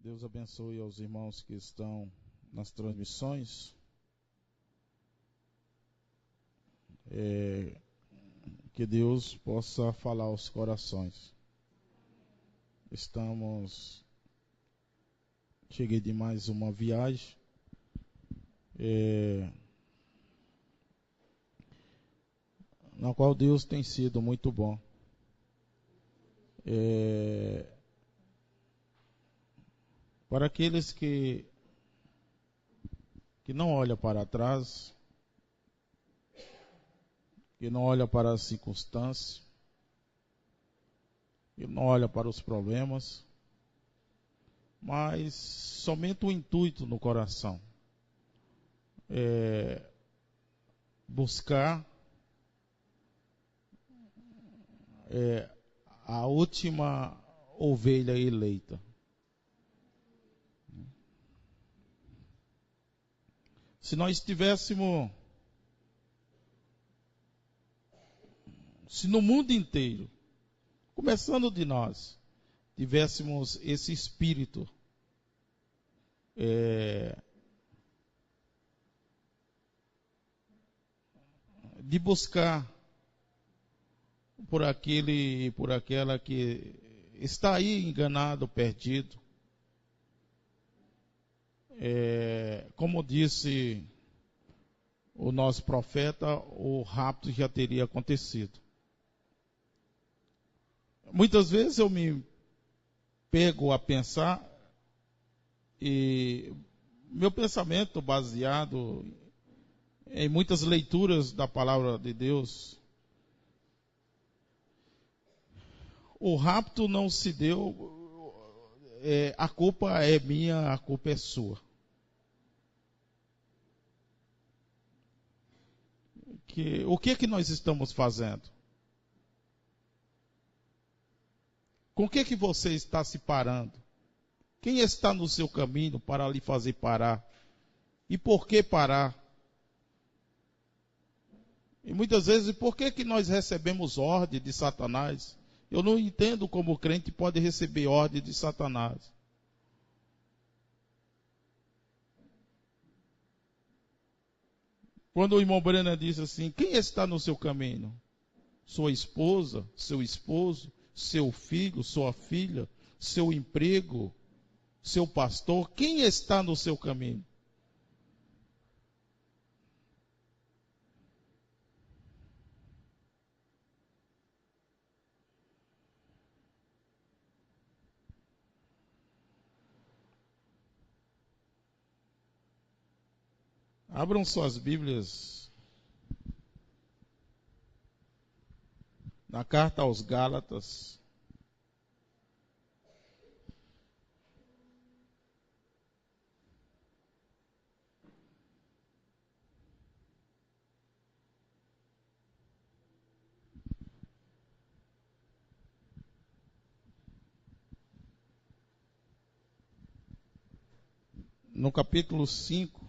Deus abençoe aos irmãos que estão nas transmissões. Que Deus possa falar aos corações. Cheguei de mais uma viagem. Na qual Deus tem sido muito bom. Para aqueles que não olham para trás, que não olham para as circunstâncias, que não olham para os problemas, mas somente o intuito no coração é buscar a última ovelha eleita. Se nós tivéssemos, se no mundo inteiro, começando de nós, tivéssemos esse espírito de buscar por aquele e por aquela que está aí enganado, perdido. Como disse o nosso profeta, o rapto já teria acontecido. Muitas vezes eu me pego a pensar, e meu pensamento baseado em muitas leituras da palavra de Deus, o rapto não se deu, a culpa é minha, a culpa é sua. O que nós estamos fazendo? Com o que você está se parando? Quem está no seu caminho para lhe fazer parar? E por que parar? E muitas vezes, por que nós recebemos ordem de Satanás? Eu não entendo como o crente pode receber ordem de Satanás. Quando o irmão Brenner diz assim, quem está no seu caminho? Sua esposa, seu esposo, seu filho, sua filha, seu emprego, seu pastor, quem está no seu caminho? Abram suas Bíblias na carta aos Gálatas. No capítulo 5.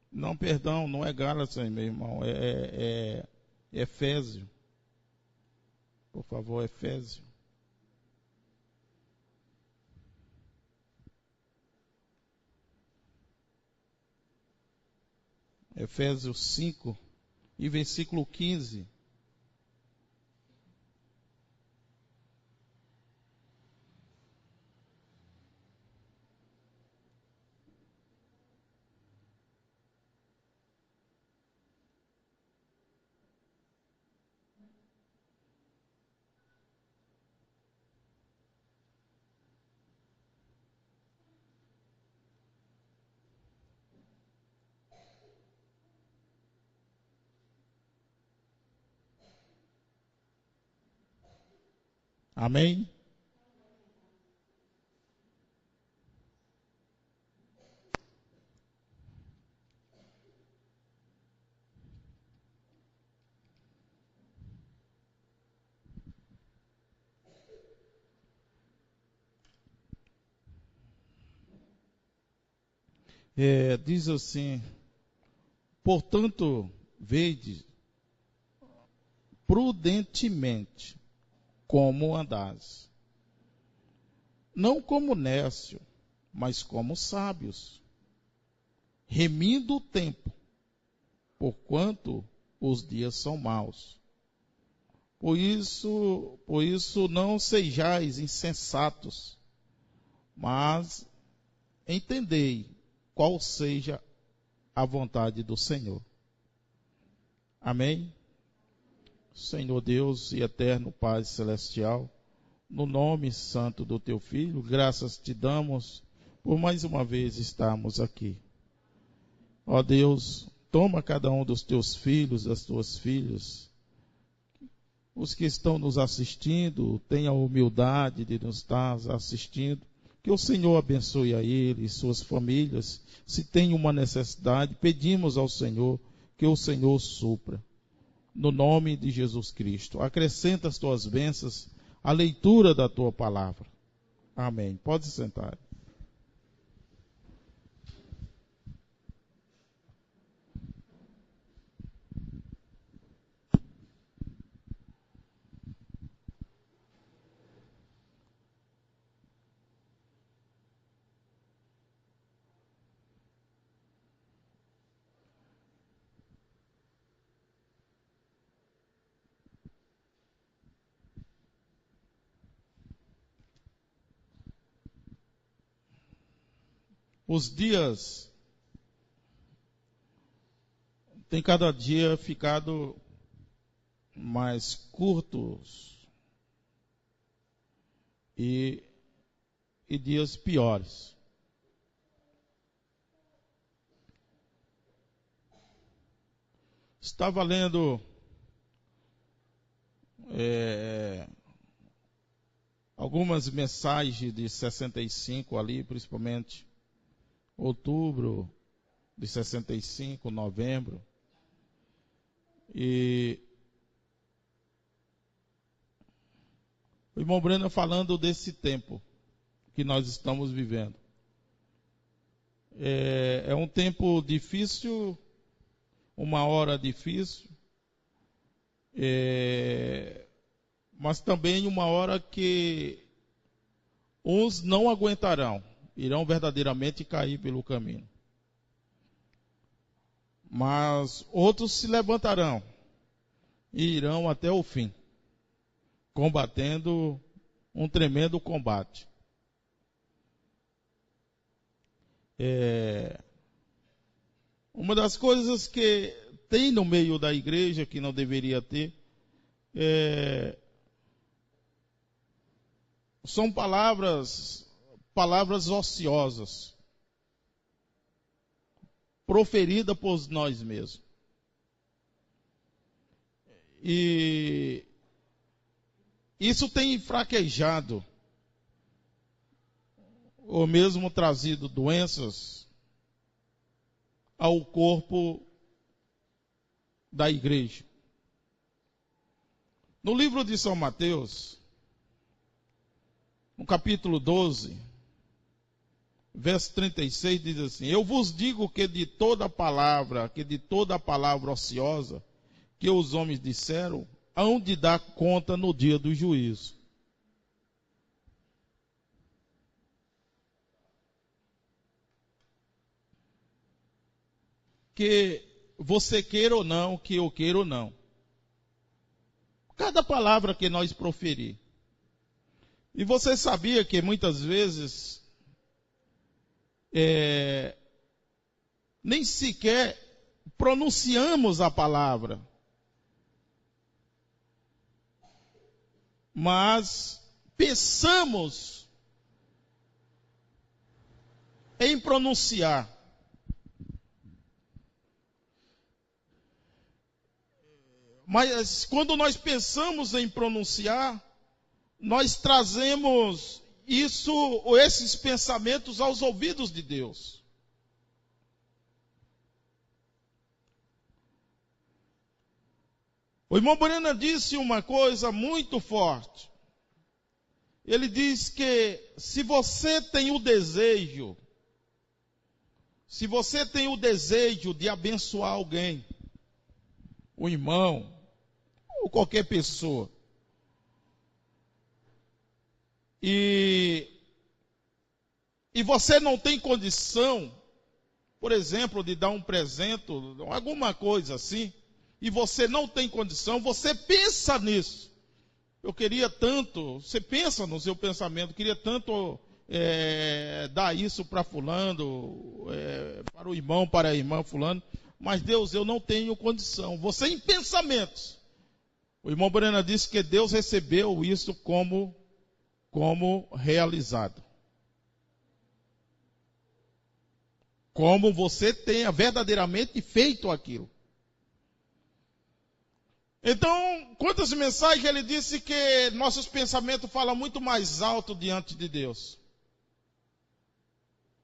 Não, perdão, não é Gálatas, meu irmão, é Efésio. Por favor, Efésio. Efésios 5 e versículo 15. Amém? Diz assim: portanto, vede prudentemente como andais, não como nécio, mas como sábios, remindo o tempo, porquanto os dias são maus. Por isso não sejais insensatos, mas entendei qual seja a vontade do Senhor. Amém? Senhor Deus e eterno Pai celestial, no nome santo do teu Filho, graças te damos por mais uma vez estarmos aqui. Ó Deus, toma cada um dos teus filhos, das tuas filhas, os que estão nos assistindo, tenha a humildade de nos estar assistindo, que o Senhor abençoe a eles, suas famílias. Se tem uma necessidade, pedimos ao Senhor que o Senhor supra. No nome de Jesus Cristo, acrescenta as tuas bênçãos à leitura da tua palavra. Amém. Pode se sentar. Os dias têm cada dia ficado mais curtos e dias piores. Estava lendo algumas mensagens de 65 ali, principalmente outubro de 65, novembro, e o irmão Breno falando desse tempo que nós estamos vivendo. É um tempo difícil, uma hora difícil, mas também uma hora que uns não aguentarão, irão verdadeiramente cair pelo caminho. Mas outros se levantarão e irão até o fim, combatendo um tremendo combate. Uma das coisas que tem no meio da igreja, que não deveria ter, são palavras ociosas, proferidas por nós mesmos. E isso tem fraquejado, ou mesmo trazido doenças ao corpo da igreja. No livro de São Mateus, no capítulo 12, verso 36, diz assim: eu vos digo que de toda palavra ociosa que os homens disseram, hão de dar conta no dia do juízo. Que você queira ou não, que eu queira ou não, cada palavra que nós proferir. E você sabia que muitas vezes nem sequer pronunciamos a palavra, mas pensamos em pronunciar. Mas quando nós pensamos em pronunciar, nós trazemos esses pensamentos aos ouvidos de Deus. O irmão Breno disse uma coisa muito forte. Ele diz que se você tem o desejo Se você tem o desejo de abençoar alguém, o irmão, ou qualquer pessoa, e você não tem condição, por exemplo, de dar um presente, alguma coisa assim, e você não tem condição, você pensa nisso. Eu queria tanto, você pensa no seu pensamento, queria tanto dar isso para fulano, para o irmão, para a irmã fulano, mas Deus, eu não tenho condição. Você em pensamentos. O irmão Brena disse que Deus recebeu isso como realizado. Como você tenha verdadeiramente feito aquilo. Então, quantas mensagens ele disse que nossos pensamentos falam muito mais alto diante de Deus.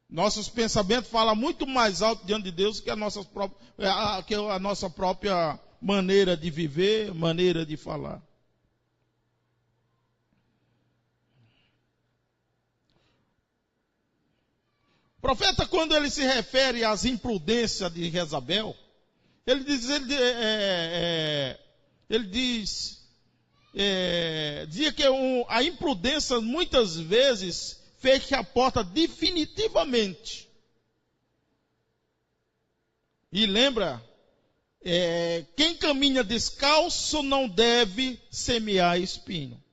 Nossos pensamentos falam muito mais alto diante de Deus que a nossa própria maneira de viver, maneira de falar. O profeta, quando ele se refere às imprudências de Jezabel, ele dizia que a imprudência muitas vezes fecha a porta definitivamente. E lembra, quem caminha descalço não deve semear espinho.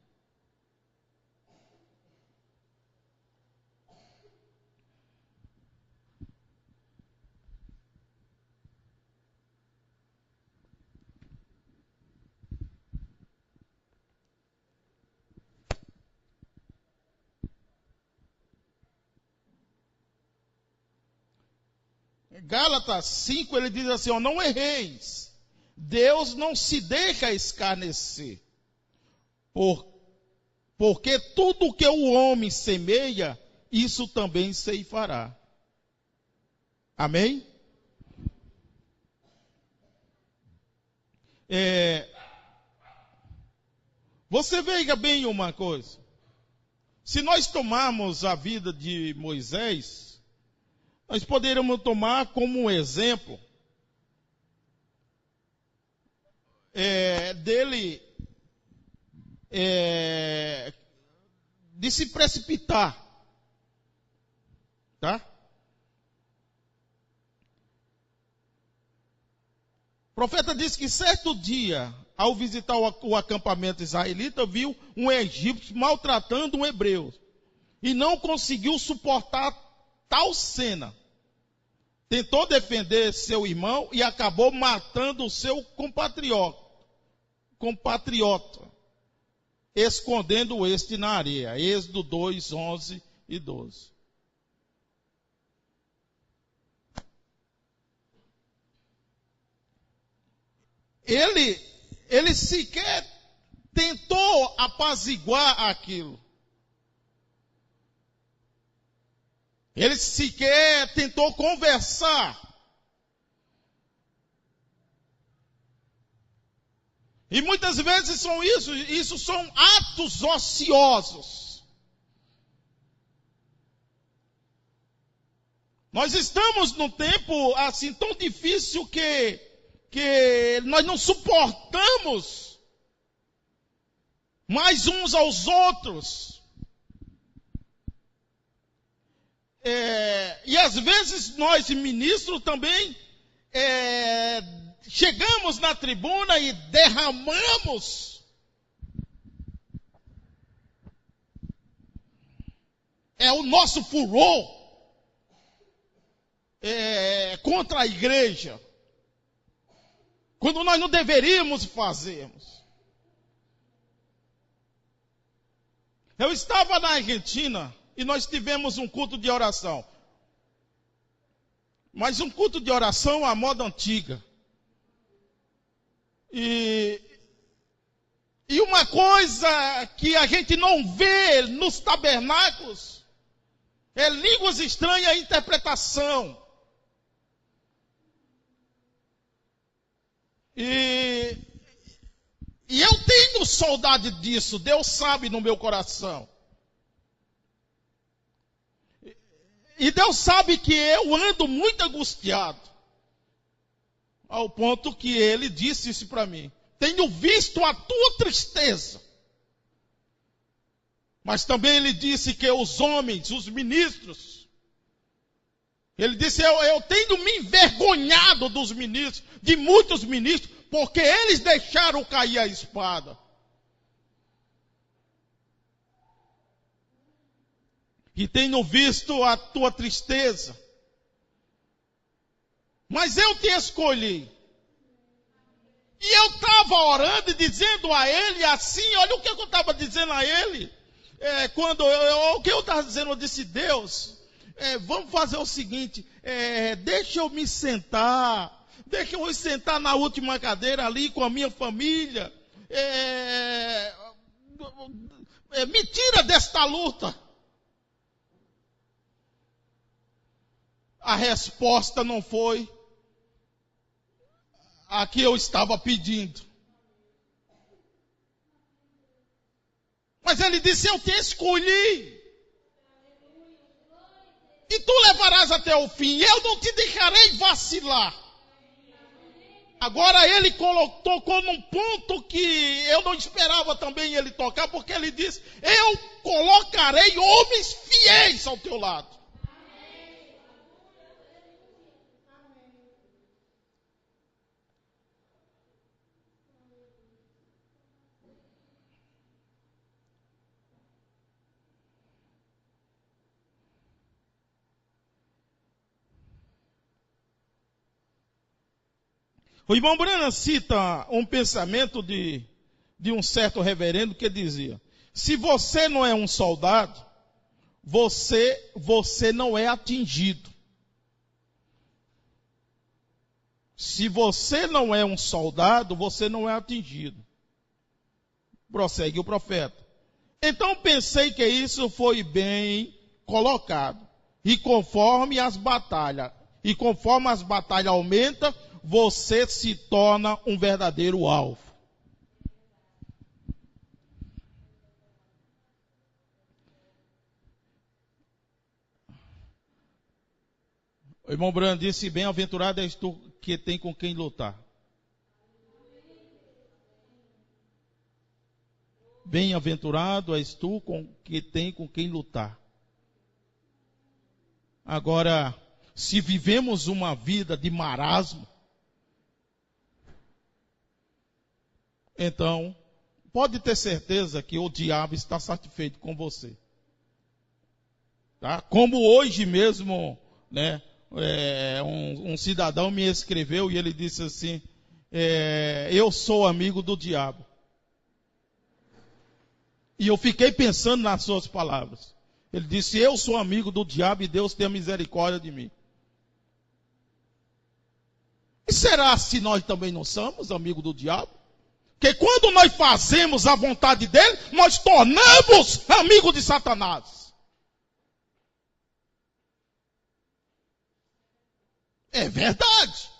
Gálatas 5, ele diz assim, não erreis. Deus não se deixa escarnecer. Porque tudo que o homem semeia, isso também ceifará. Amém? Você veja bem uma coisa. Se nós tomarmos a vida de Moisés, nós poderíamos tomar como um exemplo dele de se precipitar, tá? O profeta disse que certo dia, ao visitar o acampamento israelita, viu um egípcio maltratando um hebreu e não conseguiu suportar tal cena. Tentou defender seu irmão e acabou matando o seu compatriota, escondendo este na areia. Êxodo 2, 11 e 12. Ele sequer tentou apaziguar aquilo. Ele sequer tentou conversar. E muitas vezes são isso são atos ociosos. Nós estamos num tempo assim tão difícil que nós não suportamos mais uns aos outros. E às vezes nós, ministros, também chegamos na tribuna e derramamos o nosso furor contra a igreja, quando nós não deveríamos fazermos. Eu estava na Argentina e nós tivemos um culto de oração. Mas um culto de oração à moda antiga. E uma coisa que a gente não vê nos tabernáculos é línguas estranhas e interpretação. E eu tenho saudade disso, Deus sabe no meu coração. E Deus sabe que eu ando muito angustiado. Ao ponto que ele disse isso para mim. Tenho visto a tua tristeza. Mas também ele disse que os homens, os ministros, ele disse, eu tenho me envergonhado dos ministros, de muitos ministros, porque eles deixaram cair a espada. E tenho visto a tua tristeza. Mas eu te escolhi. E eu estava orando e dizendo a ele assim, olha o que eu estava dizendo a ele. O que eu estava dizendo, eu disse, Deus, vamos fazer o seguinte, deixa eu me sentar na última cadeira ali com a minha família, me tira desta luta. A resposta não foi a que eu estava pedindo. Mas ele disse, eu te escolhi. E tu levarás até o fim. Eu não te deixarei vacilar. Agora ele tocou num ponto que eu não esperava também ele tocar, porque ele disse, eu colocarei homens fiéis ao teu lado. O irmão Branham cita um pensamento de um certo reverendo que dizia, se você não é um soldado, você não é atingido. Se você não é um soldado, você não é atingido. Prossegue o profeta. Então pensei que isso foi bem colocado. E conforme as batalhas aumentam, você se torna um verdadeiro alvo. O irmão Branham disse, bem-aventurado és tu que tem com quem lutar. Bem-aventurado és tu que tem com quem lutar. Agora, se vivemos uma vida de marasmo, então, pode ter certeza que o diabo está satisfeito com você. Tá? Como hoje mesmo, né, um cidadão me escreveu e ele disse assim, eu sou amigo do diabo. E eu fiquei pensando nas suas palavras. Ele disse, eu sou amigo do diabo e Deus tem misericórdia de mim. E será se nós também não somos amigos do diabo? Porque quando nós fazemos a vontade dele, nós tornamos amigos de Satanás. É verdade.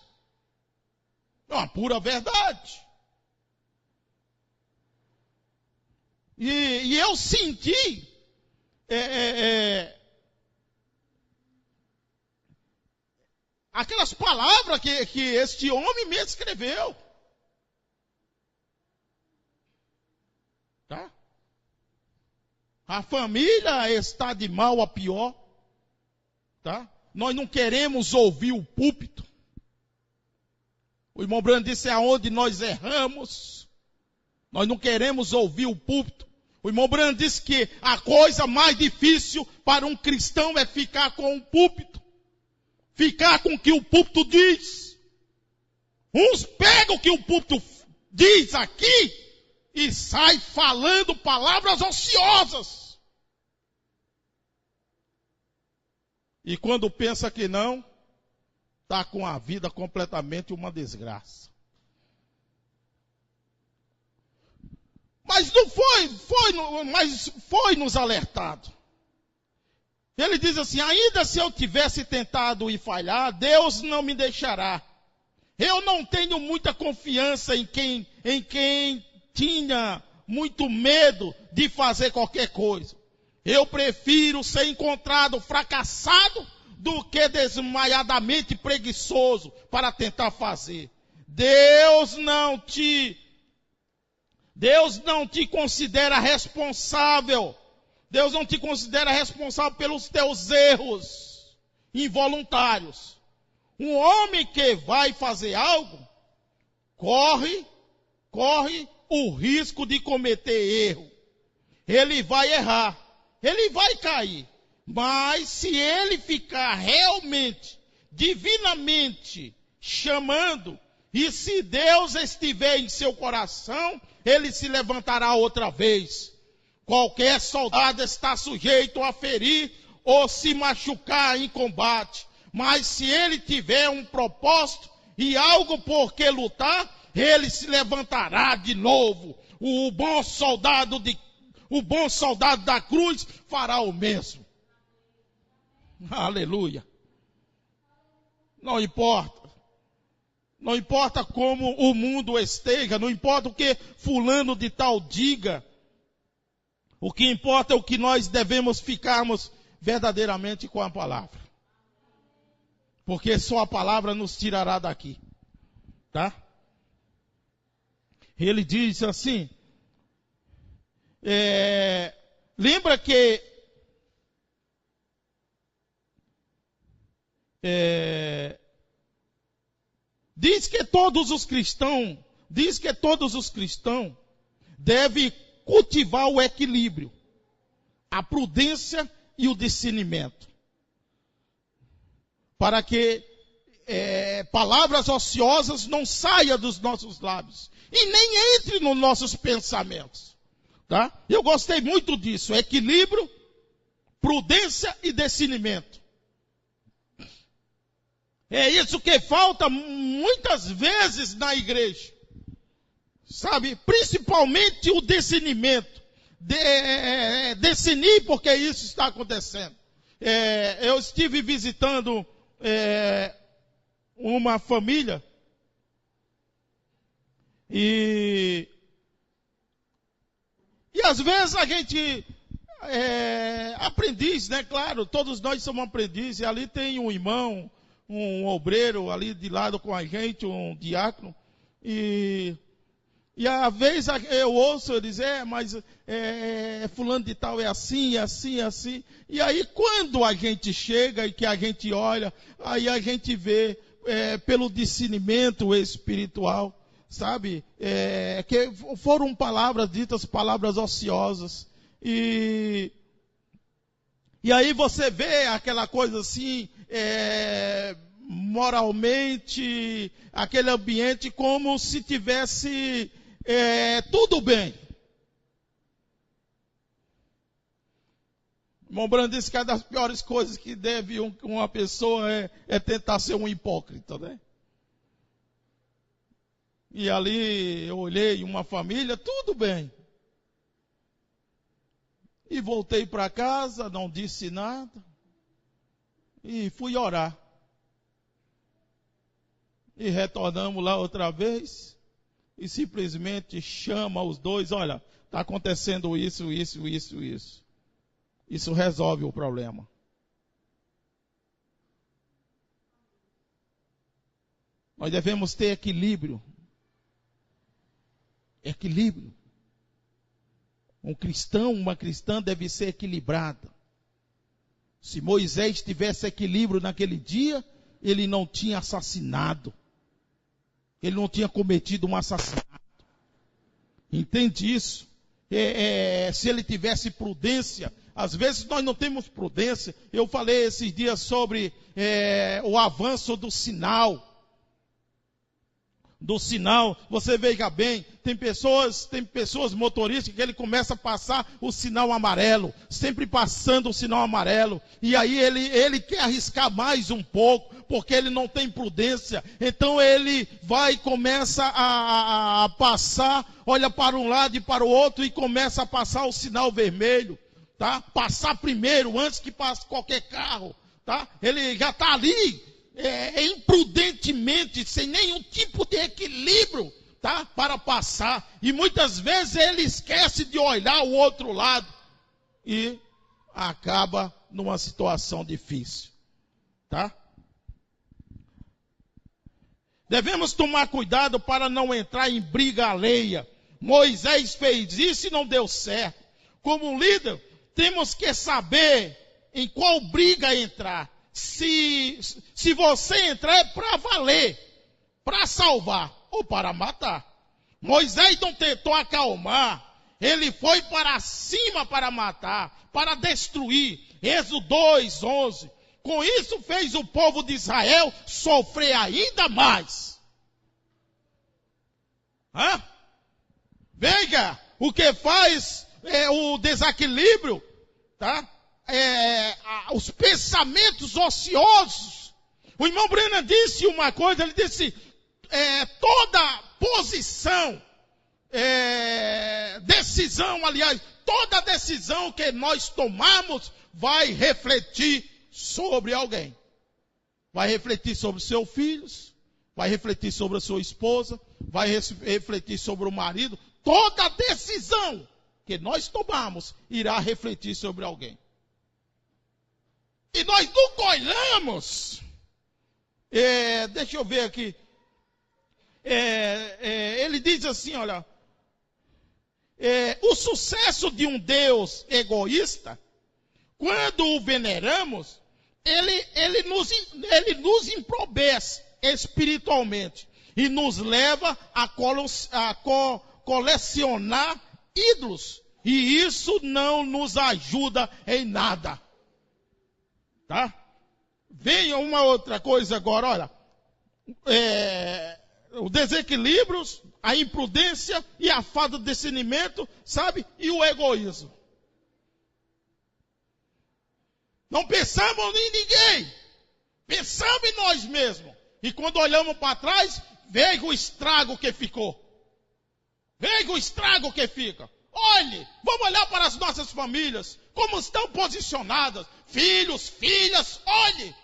É uma pura verdade. E eu senti aquelas palavras que este homem me escreveu. Tá? A família está de mal a pior. Tá? Nós não queremos ouvir o púlpito. O irmão Branham disse, aonde nós erramos, nós não queremos ouvir o púlpito. O irmão Branham disse que a coisa mais difícil para um cristão é ficar com o púlpito. Ficar com o que o púlpito diz. Uns pegam o que o púlpito diz aqui e sai falando palavras ociosas. E quando pensa que não, está com a vida completamente uma desgraça. Mas não foi nos alertado. Ele diz assim, ainda se eu tivesse tentado e falhar, Deus não me deixará. Eu não tenho muita confiança em quem tinha muito medo de fazer qualquer coisa. Eu prefiro ser encontrado fracassado do que desmaiadamente preguiçoso para tentar fazer. Deus não te considera responsável. Deus não te considera responsável pelos teus erros involuntários. Um homem que vai fazer algo, corre o risco de cometer erro. Ele vai errar, ele vai cair. Mas se ele ficar realmente, divinamente chamando, e se Deus estiver em seu coração, ele se levantará outra vez. Qualquer soldado está sujeito a ferir ou se machucar em combate. Mas se ele tiver um propósito e algo por que lutar, ele se levantará de novo. O bom soldado da cruz fará o mesmo. Aleluia. Não importa. Não importa como o mundo esteja, não importa o que fulano de tal diga. O que importa é o que nós devemos ficarmos verdadeiramente com a palavra. Porque só a palavra nos tirará daqui. Tá? Ele diz assim, lembra que diz que todos os cristãos devem cultivar o equilíbrio, a prudência e o discernimento, para que palavras ociosas não saiam dos nossos lábios e nem entre nos nossos pensamentos. Tá? Eu gostei muito disso, equilíbrio, prudência e discernimento. É isso que falta muitas vezes na igreja. Sabe? Principalmente o discernimento. Discernir porque isso está acontecendo. Eu estive visitando uma família e às vezes a gente aprendiz, né? Claro, todos nós somos aprendizes. E ali tem um irmão, um obreiro ali de lado com a gente, um diácono, e às vezes eu ouço ele dizer, mas fulano de tal é assim, assim, assim. E aí quando a gente chega e que a gente olha, aí a gente vê pelo discernimento espiritual, sabe? Que foram palavras ditas, palavras ociosas. E aí você vê aquela coisa assim, moralmente, aquele ambiente como se tivesse tudo bem. Irmão Brando disse que uma das piores coisas que deve uma pessoa é tentar ser um hipócrita, né? E ali eu olhei uma família, tudo bem. E voltei para casa, não disse nada. E fui orar. E retornamos lá outra vez. E simplesmente chama os dois, olha, está acontecendo isso, isso, isso, isso. Isso resolve o problema. Nós devemos ter equilíbrio. Equilíbrio. Um cristão, uma cristã deve ser equilibrada. Se Moisés tivesse equilíbrio naquele dia, ele não tinha assassinado. Ele não tinha cometido um assassinato. Entende isso? Se ele tivesse prudência, às vezes nós não temos prudência. Eu falei esses dias sobre o avanço do sinal. Você veja bem, tem pessoas motoristas que ele começa a passar o sinal amarelo, sempre passando o sinal amarelo, e aí ele quer arriscar mais um pouco, porque ele não tem prudência, então ele vai e começa a passar, olha para um lado e para o outro e começa a passar o sinal vermelho, tá? Passar primeiro, antes que passe qualquer carro, tá? Ele já está ali, imprudentemente, sem nenhum tipo de equilíbrio, tá? Para passar. E muitas vezes ele esquece de olhar o outro lado e acaba numa situação difícil. Tá? Devemos tomar cuidado para não entrar em briga alheia. Moisés fez isso e não deu certo. Como líder, temos que saber em qual briga entrar. Se você entrar é para valer, para salvar ou para matar. Moisés não tentou acalmar. Ele foi para cima para matar, para destruir. Êxodo 2:11. Com isso fez o povo de Israel sofrer ainda mais. Veja o que faz o desequilíbrio, tá? Os pensamentos ociosos. O irmão Brennan disse uma coisa, ele disse, toda posição, toda decisão que nós tomamos vai refletir sobre alguém. Vai refletir sobre seus filhos, vai refletir sobre a sua esposa, vai refletir sobre o marido. Toda decisão que nós tomamos irá refletir sobre alguém. E nós nunca olhamos. Deixa eu ver aqui. Ele diz assim, olha. O sucesso de um Deus egoísta, quando o veneramos, ele nos empobrece espiritualmente e nos leva a colecionar ídolos. E isso não nos ajuda em nada. Tá? Venha uma outra coisa agora, olha. Os desequilíbrios, a imprudência e a falta de discernimento, sabe? E o egoísmo. Não pensamos em ninguém. Pensamos em nós mesmos. E quando olhamos para trás, veja o estrago que ficou. Veja o estrago que fica. Olhe, vamos olhar para as nossas famílias. Como estão posicionadas. Filhos, filhas, olhe.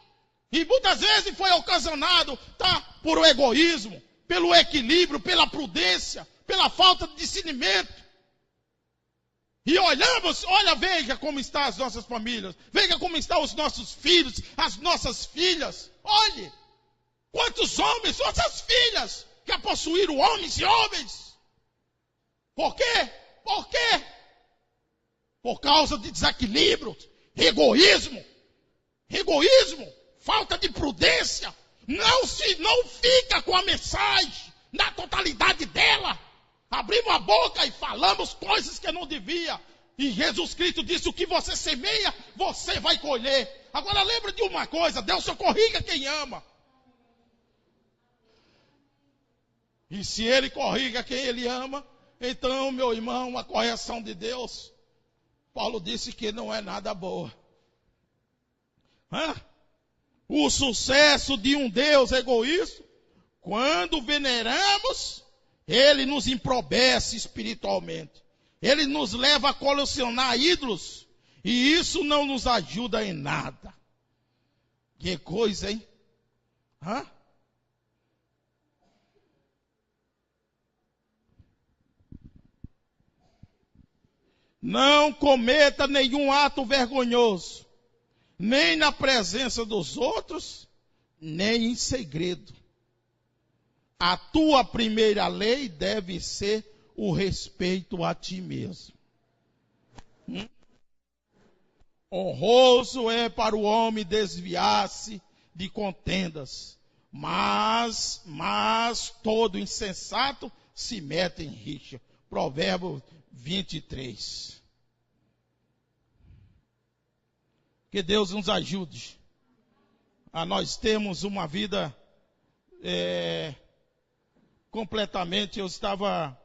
E muitas vezes foi ocasionado, tá? Por o egoísmo, pelo equilíbrio, pela prudência, pela falta de discernimento. E olhamos, veja como estão as nossas famílias. Veja como estão os nossos filhos, as nossas filhas. Olhe, quantos homens, nossas filhas, que possuíram homens e homens. Por quê? Por quê? Por causa de desequilíbrio, egoísmo, falta de prudência. Não fica com a mensagem na totalidade dela. Abrimos a boca e falamos coisas que não devia. E Jesus Cristo disse, o que você semeia, você vai colher. Agora lembra de uma coisa, Deus só corrige quem ama. E se Ele corrige quem Ele ama, então, meu irmão, a correção de Deus, Paulo disse que não é nada boa. O sucesso de um Deus egoísta, quando veneramos, Ele nos empobrece espiritualmente. Ele nos leva a colecionar ídolos. E isso não nos ajuda em nada. Que coisa, hein? Não cometa nenhum ato vergonhoso, nem na presença dos outros, nem em segredo. A tua primeira lei deve ser o respeito a ti mesmo. Honroso é para o homem desviar-se de contendas, mas todo insensato se mete em rixa. Provérbio 23. Que Deus nos ajude a nós termos uma vida completamente. Eu estava,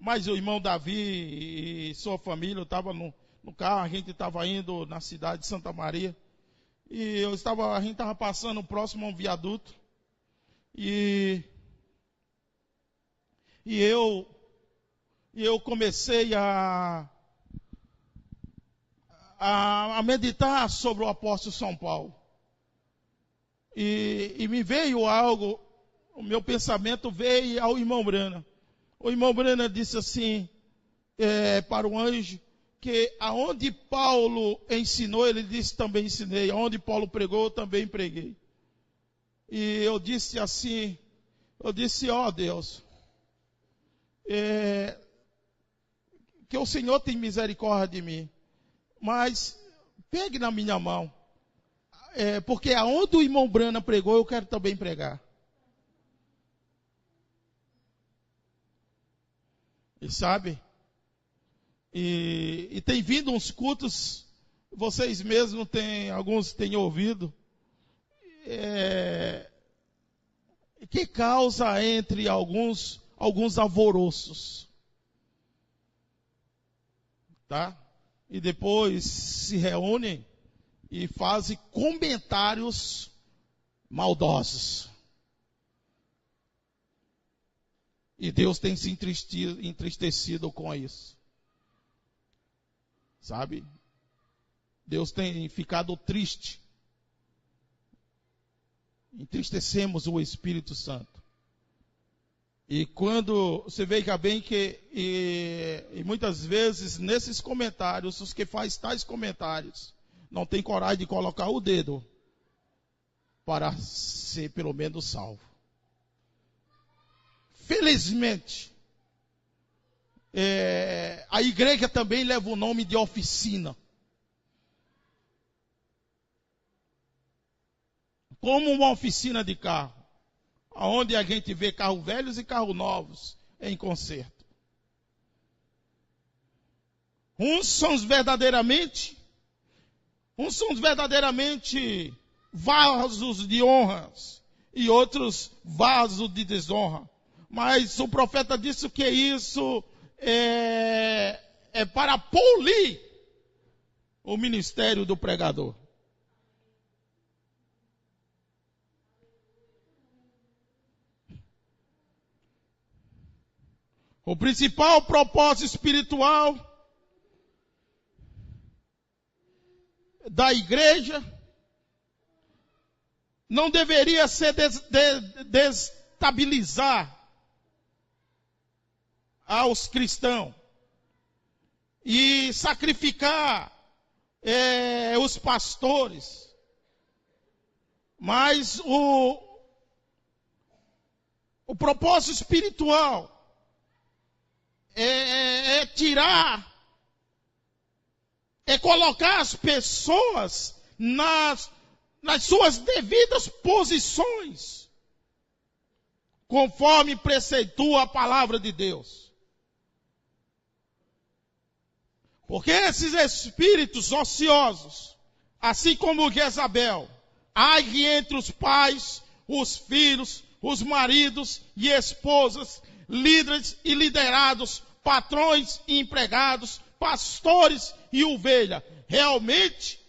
mas o irmão Davi e sua família, eu estava no carro, a gente estava indo na cidade de Santa Maria, e a gente estava passando próximo a um viaduto, e eu comecei a meditar sobre o apóstolo São Paulo. E me veio algo, o meu pensamento veio ao irmão Brana. O irmão Brana disse assim, para o anjo, que aonde Paulo ensinou, ele disse também ensinei. Aonde Paulo pregou, eu também preguei. E eu disse assim, ó Deus, que o Senhor tem misericórdia de mim, mas pegue na minha mão, porque aonde o irmão Brana pregou, eu quero também pregar. E sabe, e tem vindo uns cultos, vocês mesmos alguns têm ouvido, que causa entre alguns alvoroços, tá? E depois se reúnem e fazem comentários maldosos. E Deus tem se entristecido com isso. Sabe? Deus tem ficado triste. Entristecemos o Espírito Santo. E quando você veja bem que e muitas vezes nesses comentários, os que fazem tais comentários não têm coragem de colocar o dedo para ser pelo menos salvo. Felizmente, a igreja também leva o nome de oficina. Como uma oficina de carro, onde a gente vê carros velhos e carros novos em conserto. Uns são verdadeiramente vasos de honras e outros vasos de desonra. Mas o profeta disse que isso é para polir o ministério do pregador. O principal propósito espiritual da igreja não deveria ser destabilizar aos cristãos e sacrificar os pastores, mas o propósito espiritual colocar as pessoas nas suas devidas posições, conforme preceitua a palavra de Deus. Porque esses espíritos ociosos, assim como Jezabel, agem entre os pais, os filhos, os maridos e esposas, líderes e liderados, patrões e empregados, pastores e ovelha. Realmente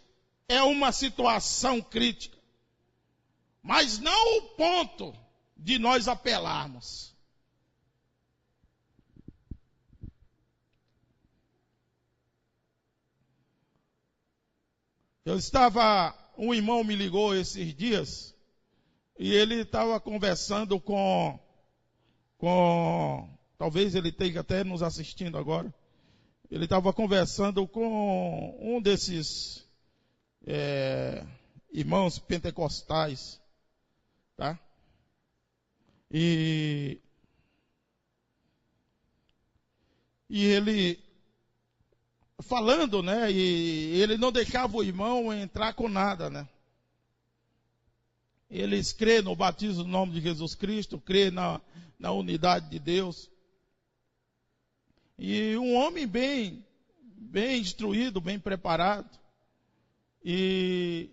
é uma situação crítica. Mas não o ponto de nós apelarmos. Um irmão me ligou esses dias, e ele estava conversando talvez ele esteja até nos assistindo agora. Ele estava conversando com um desses irmãos pentecostais, tá? E ele falando, né? E ele não deixava o irmão entrar com nada, né? Eles crêem no batismo no nome de Jesus Cristo, crêem na unidade de Deus. E um homem bem instruído, bem preparado. E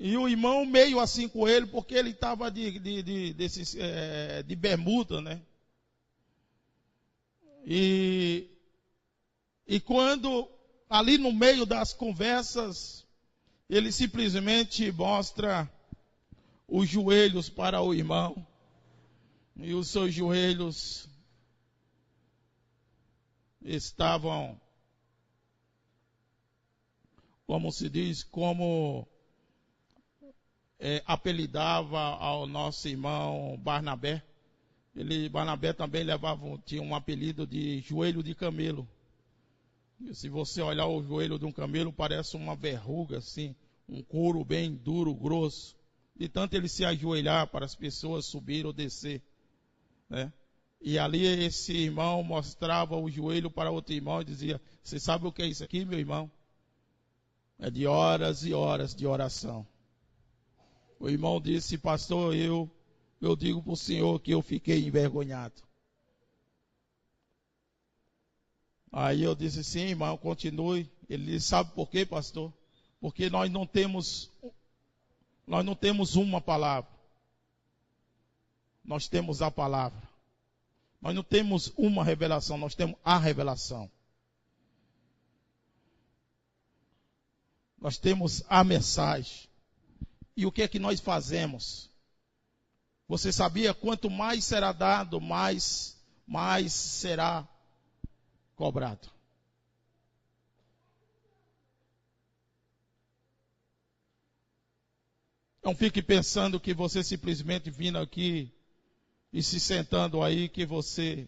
o irmão meio assim com ele, porque ele estava de bermuda, né? E quando, ali no meio das conversas, ele simplesmente mostra os joelhos para o irmão. E os seus joelhos estavam, como se diz, como apelidava ao nosso irmão Barnabé. Barnabé também tinha um apelido de joelho de camelo. E se você olhar o joelho de um camelo, parece uma verruga assim, um couro bem duro, grosso. De tanto ele se ajoelhar para as pessoas subir ou descer, né? E ali esse irmão mostrava o joelho para outro irmão e dizia: você sabe o que é isso aqui, meu irmão? É de horas e horas de oração. O irmão disse: pastor, eu digo para o senhor que eu fiquei envergonhado. Aí eu disse: sim, irmão, continue. Ele disse: sabe por quê, pastor? Porque nós não temos uma palavra. Nós temos a palavra. Nós não temos uma revelação, nós temos a revelação. Nós temos a mensagem. E o que é que nós fazemos? Você sabia? Quanto mais será dado, mais será cobrado. Não fique pensando que você simplesmente vindo aqui e se sentando aí, que você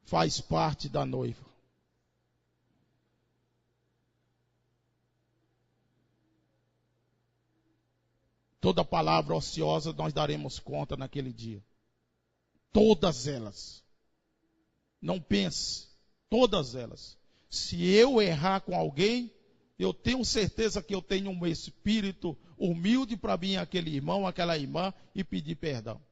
faz parte da noiva. Toda palavra ociosa nós daremos conta naquele dia. Todas elas. Não pense. Todas elas. Se eu errar com alguém, eu tenho certeza que eu tenho um espírito humilde para vir aquele irmão, aquela irmã e pedir perdão.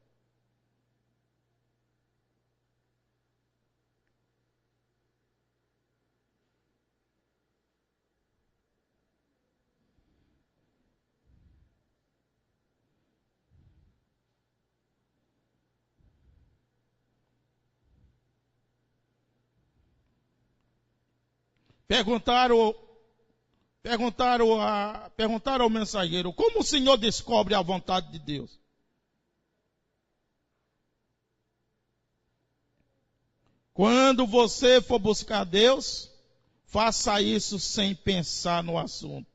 Perguntaram ao mensageiro: como o Senhor descobre a vontade de Deus? Quando você for buscar Deus, faça isso sem pensar no assunto.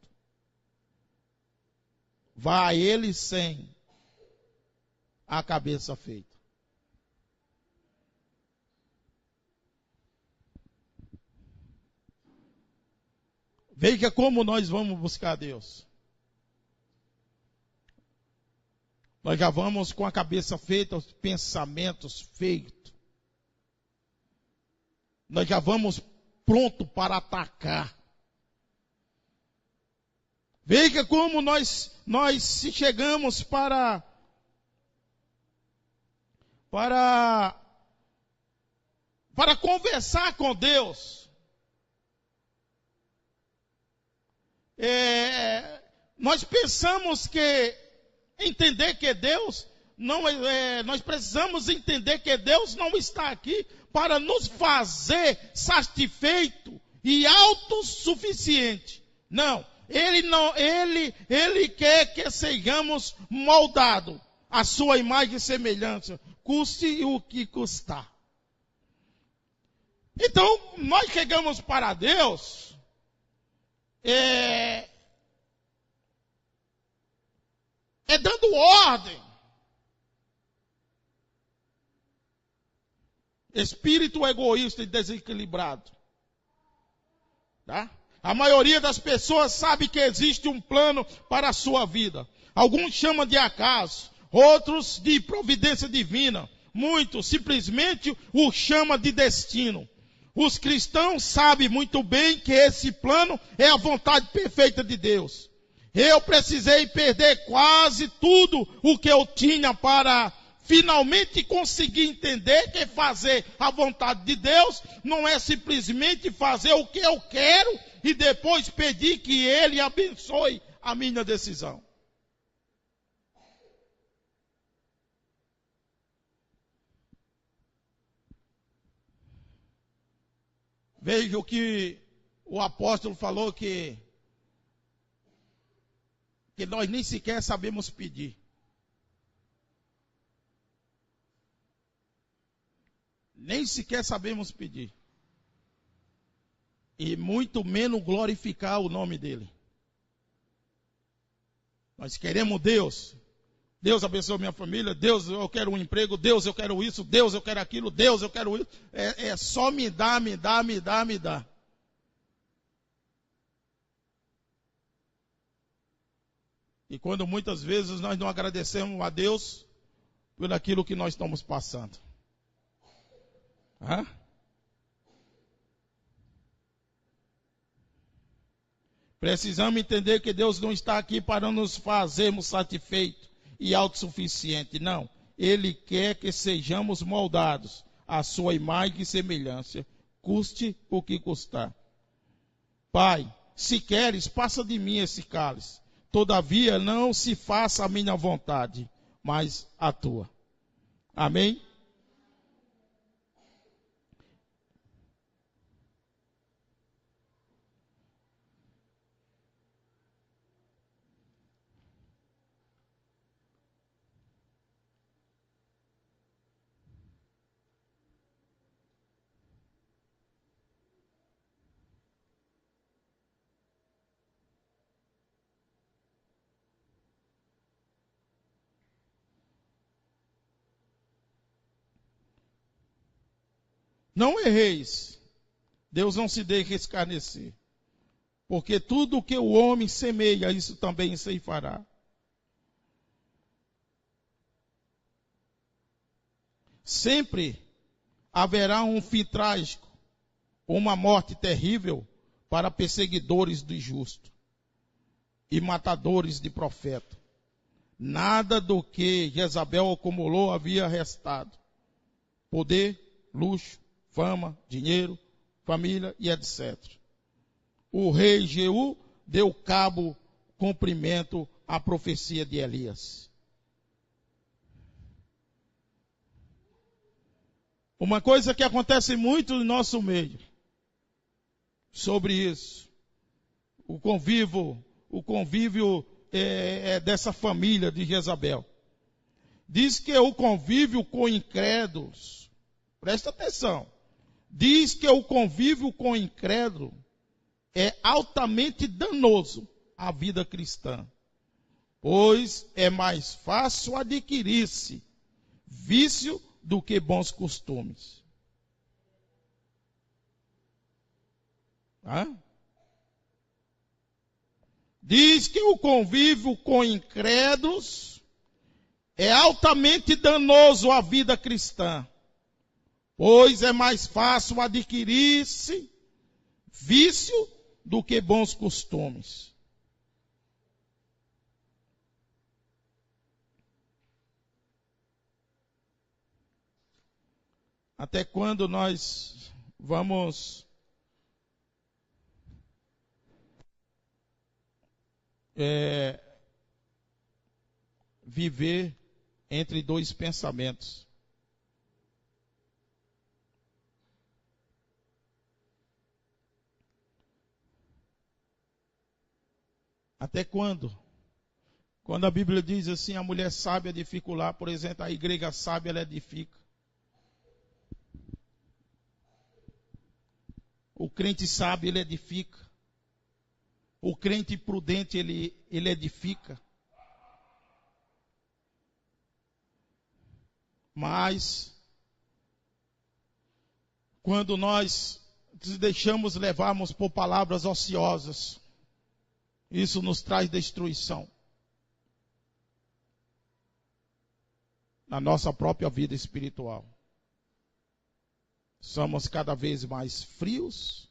Vá a Ele sem a cabeça feita. Veja como nós vamos buscar Deus. Nós já vamos com a cabeça feita, os pensamentos feitos. Nós já vamos pronto para atacar. Veja como nós se chegamos para conversar com Deus. Nós pensamos que entender que Deus não nós precisamos entender que Deus não está aqui para nos fazer satisfeito e autossuficiente. Não, Ele quer que sejamos moldados à sua imagem e semelhança, custe o que custar. Então, nós chegamos para Deus dando ordem. Espírito egoísta e desequilibrado. Tá? A maioria das pessoas sabe que existe um plano para a sua vida. Alguns chamam de acaso, outros de providência divina. Muitos simplesmente o chamam de destino. Os cristãos sabem muito bem que esse plano é a vontade perfeita de Deus. Eu precisei perder quase tudo o que eu tinha para finalmente conseguir entender que fazer a vontade de Deus não é simplesmente fazer o que eu quero e depois pedir que Ele abençoe a minha decisão. Veja o que o apóstolo falou, que nós nem sequer sabemos pedir. Nem sequer sabemos pedir. E muito menos glorificar o nome dele. Nós queremos Deus. Deus abençoe minha família. Deus, eu quero um emprego. Deus, eu quero isso. Deus, eu quero aquilo. Deus, eu quero isso. É só me dá, me dá, me dá, me dá. E quando muitas vezes nós não agradecemos a Deus por aquilo que nós estamos passando. Hã? Precisamos entender que Deus não está aqui para nos fazermos satisfeitos e autossuficientes. Não. Ele quer que sejamos moldados à sua imagem e semelhança, custe o que custar. Pai, se queres, passa de mim esse cálice. Todavia, não se faça a minha vontade, mas a tua. Amém? Não erreis. Deus não se deixa escarnecer. Porque tudo o que o homem semeia, isso também se fará. Sempre haverá um fim trágico, uma morte terrível para perseguidores do justo e matadores de profeta. Nada do que Jezabel acumulou havia restado. Poder, luxo, fama, dinheiro, família e etc. O rei Jeú deu cabo cumprimento à profecia de Elias. Uma coisa que acontece muito no nosso meio, sobre isso, o convívio dessa família de Jezabel. Diz que o convívio com incrédulos, presta atenção, diz que o convívio com incrédulo é altamente danoso à vida cristã, pois é mais fácil adquirir-se vício do que bons costumes. Diz que o convívio com incrédulos é altamente danoso à vida cristã, pois é mais fácil adquirir-se vício do que bons costumes. Até quando nós vamos viver entre dois pensamentos? Até quando? Quando a Bíblia diz assim, a mulher sábia edifica o lar, por exemplo, a igreja sábia ela edifica. O crente sábio ele edifica. O crente prudente ele edifica. Mas quando nós nos deixamos levarmos por palavras ociosas, isso nos traz destruição na nossa própria vida espiritual. Somos cada vez mais frios,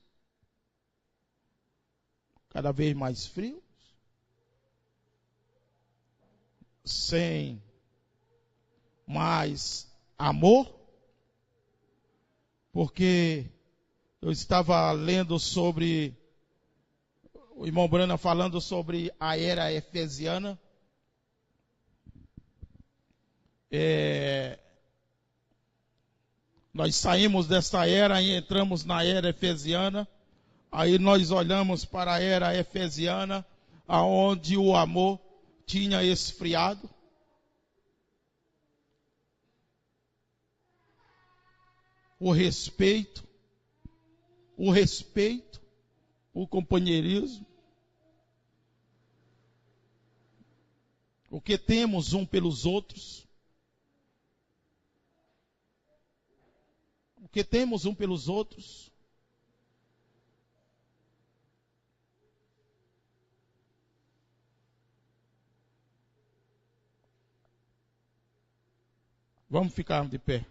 sem mais amor, porque eu estava lendo sobre o irmão Brana falando sobre a era efesiana. Nós saímos dessa era e entramos na era efesiana. Aí nós olhamos para a era efesiana, aonde o amor tinha esfriado. O respeito, o companheirismo. O que temos um pelos outros. O que temos um pelos outros. Vamos ficar de pé.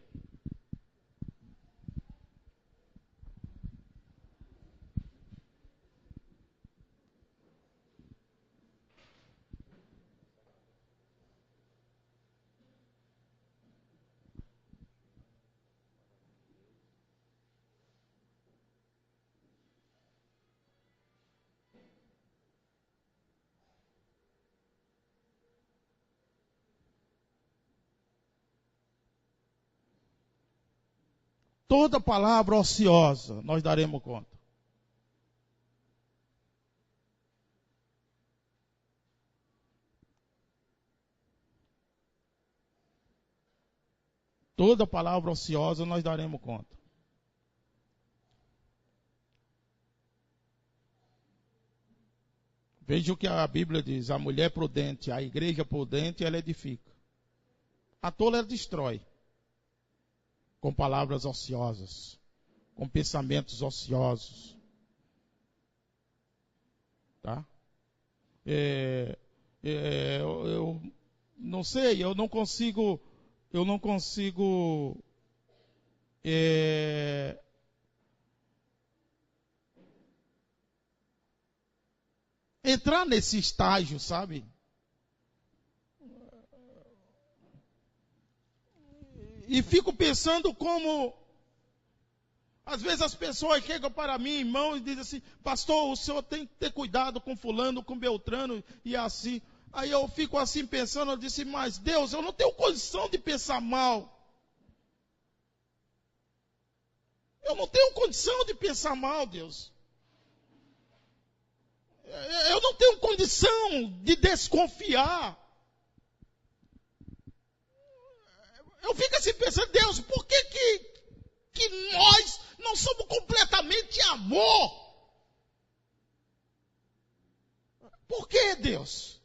Toda palavra ociosa, nós daremos conta. Toda palavra ociosa, nós daremos conta. Veja o que a Bíblia diz: a mulher prudente, a igreja prudente, ela edifica. A tola ela destrói. Com palavras ociosas, com pensamentos ociosos. Tá? Eu não sei, eu não consigo entrar nesse estágio, sabe? E fico pensando como, às vezes as pessoas chegam para mim, irmão, e dizem assim: pastor, o senhor tem que ter cuidado com fulano, com Beltrano, e assim. Aí eu fico assim pensando, eu disse: mas Deus, eu não tenho condição de pensar mal. Eu não tenho condição de pensar mal, Deus. Eu não tenho condição de desconfiar. Eu fico assim pensando: Deus, por que nós não somos completamente amor? Por que, Deus?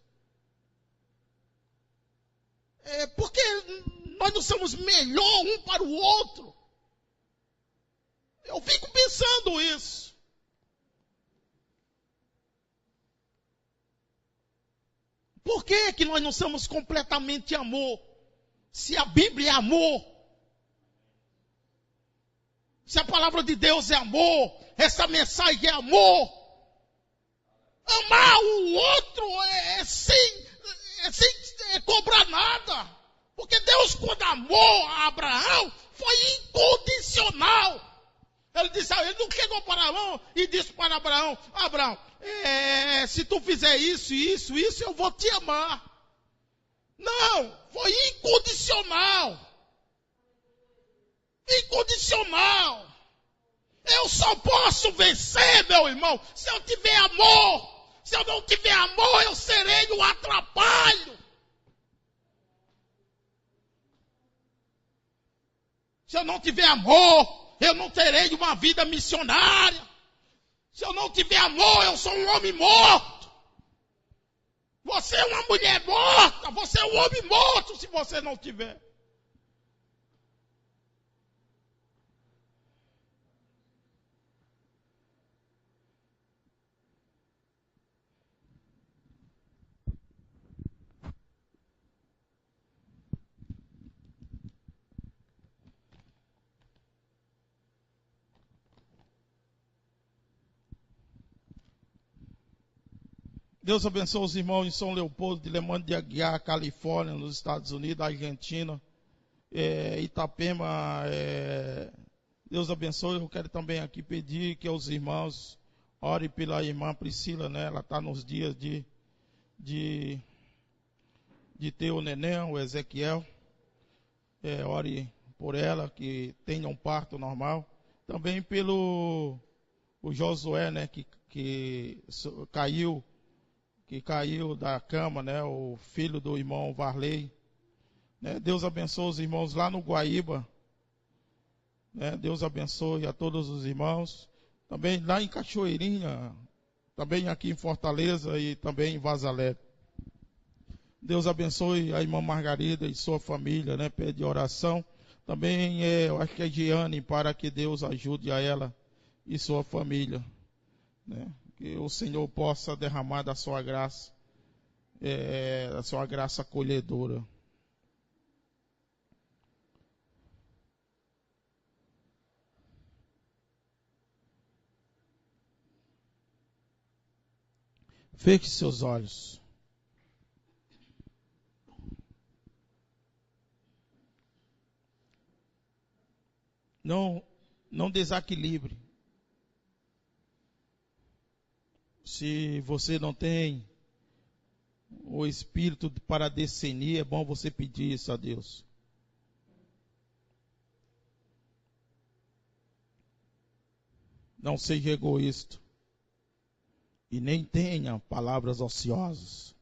Por que nós não somos melhor um para o outro? Eu fico pensando isso. Por que nós não somos completamente amor? Se a Bíblia é amor, se a palavra de Deus é amor, essa mensagem é amor. Amar o outro sem cobrar nada. Porque Deus, quando amou a Abraão, foi incondicional. Ele disse: ele não chegou para Abraão e disse para Abraão: Abraão, se tu fizer isso, eu vou te amar. Não, foi incondicional. Incondicional. Eu só posso vencer, meu irmão, se eu tiver amor. Se eu não tiver amor, eu serei um atrapalho. Se eu não tiver amor, eu não terei uma vida missionária. Se eu não tiver amor, eu sou um homem morto. Você é uma mulher morta, você é um homem morto se você não tiver. Deus abençoe os irmãos em São Leopoldo, de Lemano de Aguiar, Califórnia, nos Estados Unidos, Argentina, Itapema. Deus abençoe. Eu quero também aqui pedir que os irmãos orem pela irmã Priscila, né? Ela está nos dias de ter o neném, o Ezequiel. Ore por ela, que tenha um parto normal. Também pelo o Josué, né? Que caiu da cama, né, o filho do irmão Varley. Né, Deus abençoe os irmãos lá no Guaíba. Né, Deus abençoe a todos os irmãos. Também lá em Cachoeirinha, também aqui em Fortaleza e também em Vazalegre. Deus abençoe a irmã Margarida e sua família, né, pede oração. Também eu acho que é Giane, para que Deus ajude a ela e sua família, né? Que o Senhor possa derramar da sua graça, da sua graça acolhedora. Feche seus olhos. Não desequilibre. Se você não tem o espírito para discernir, é bom você pedir isso a Deus. Não seja egoísta. E nem tenha palavras ociosas.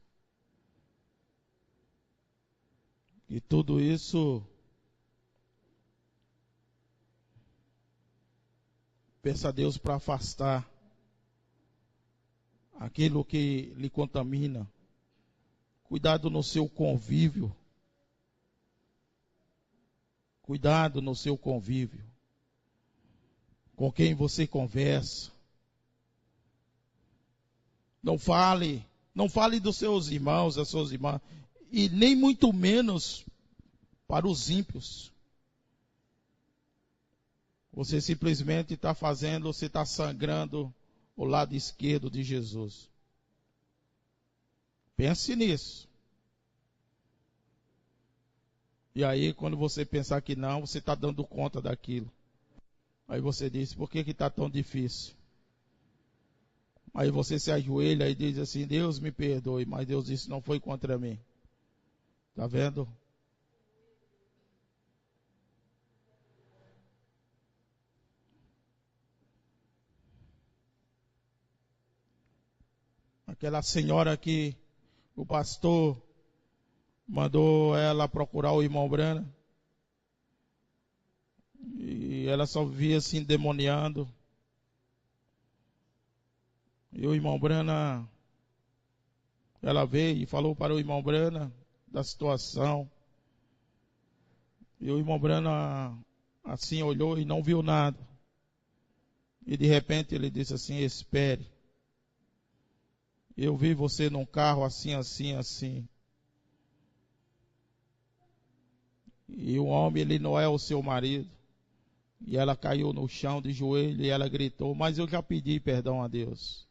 E tudo isso peça a Deus para afastar aquilo que lhe contamina. Cuidado no seu convívio. Cuidado no seu convívio. Com quem você conversa. Não fale dos seus irmãos, das suas irmãs, e nem muito menos para os ímpios. Você simplesmente está fazendo, você está sangrando o lado esquerdo de Jesus. Pense nisso. E aí, quando você pensar que não, você está dando conta daquilo. Aí você diz, por que está tão difícil? Aí você se ajoelha e diz assim, Deus me perdoe, mas Deus disse, não foi contra mim. Está vendo? Aquela senhora que o pastor mandou ela procurar o irmão Brana. E ela só via se endemoniando. E o irmão Brana, ela veio e falou para o irmão Brana da situação. E o irmão Brana assim olhou e não viu nada. E de repente ele disse assim, espere. Eu vi você num carro assim, assim, assim. E o homem, ele não é o seu marido. E ela caiu no chão de joelho e ela gritou, mas eu já pedi perdão a Deus.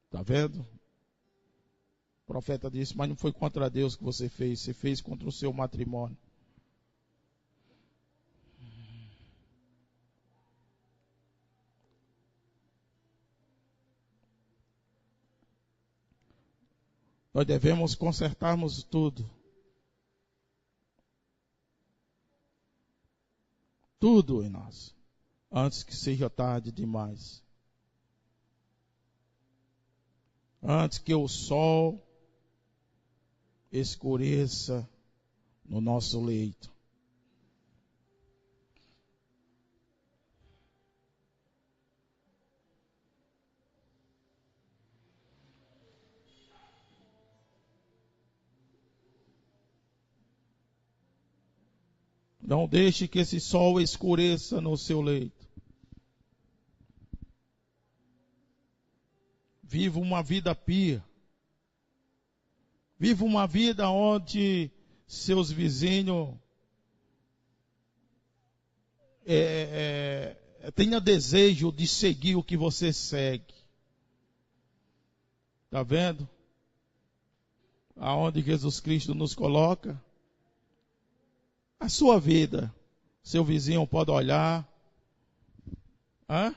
Está vendo? O profeta disse, mas não foi contra Deus que você fez contra o seu matrimônio. Nós devemos consertarmos tudo. Tudo em nós. Antes que seja tarde demais. Antes que o sol escureça no nosso leito. Não deixe que esse sol escureça no seu leito. Viva uma vida pia. Viva uma vida onde seus vizinhos tenham desejo de seguir o que você segue. Está vendo? Aonde Jesus Cristo nos coloca. A sua vida, seu vizinho pode olhar. Hã?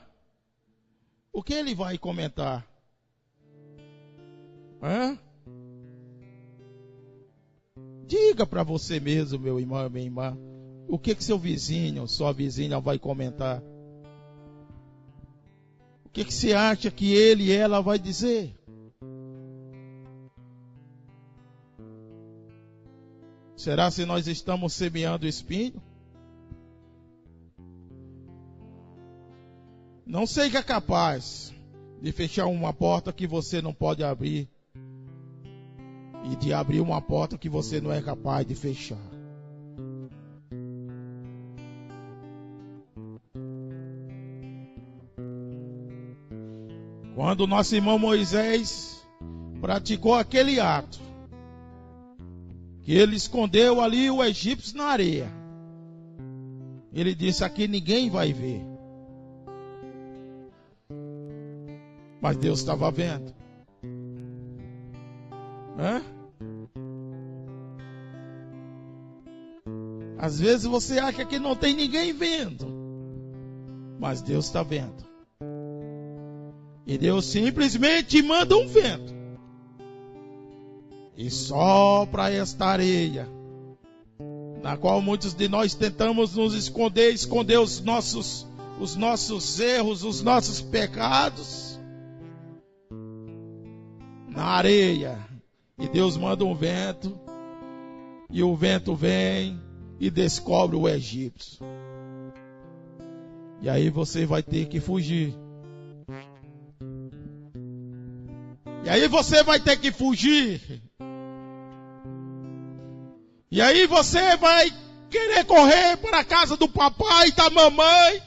O que ele vai comentar? Hã? Diga para você mesmo, meu irmão, minha irmã, o que seu vizinho, sua vizinha vai comentar? O que você acha que ele e ela vai dizer? Será se nós estamos semeando espinho? Não seja capaz de fechar uma porta que você não pode abrir e de abrir uma porta que você não é capaz de fechar. Quando nosso irmão Moisés praticou aquele ato, que ele escondeu ali o egípcio na areia, ele disse, aqui ninguém vai ver. Mas Deus estava vendo. Hã? Às vezes você acha que não tem ninguém vendo, mas Deus está vendo. E Deus simplesmente manda um vento e sopra esta areia, na qual muitos de nós tentamos nos esconder os nossos erros, os nossos pecados na areia. E Deus manda um vento, e o vento vem e descobre o egípcio. E aí você vai ter que fugir. E aí você vai ter que fugir. E aí você vai querer correr para a casa do papai e da mamãe.